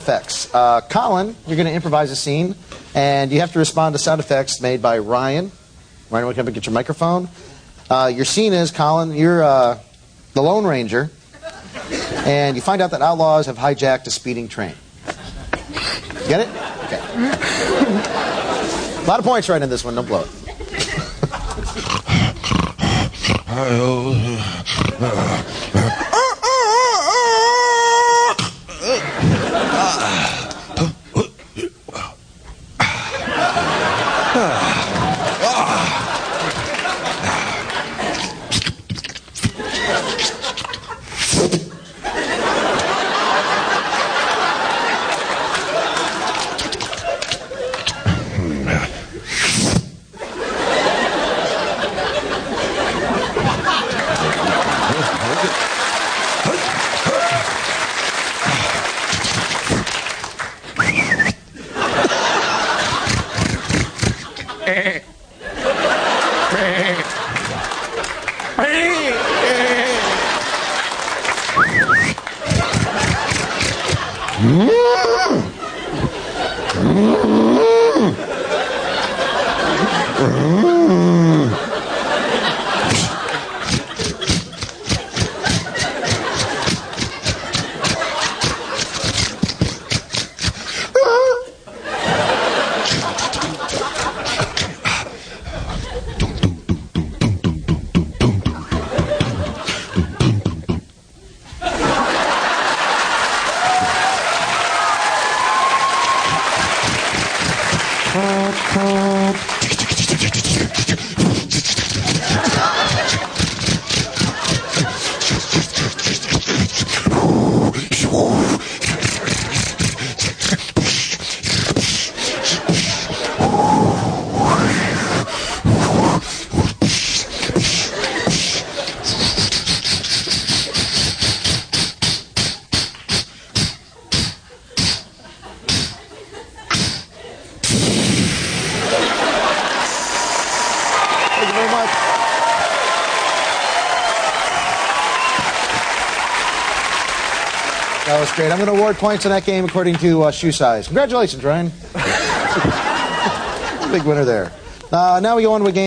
effects. Colin, you're going to improvise a scene, and you have to respond to sound effects made by Ryan. Ryan, want to come and get your microphone? Your scene is, Colin, you're the Lone Ranger, and you find out that outlaws have hijacked a speeding train. Get it? Okay. A lot of points right in this one. Don't blow it. Thank you very much. That was great. I'm going to award points in that game according to shoe size. Congratulations, Ryan. Big winner there. Now we go on to a game.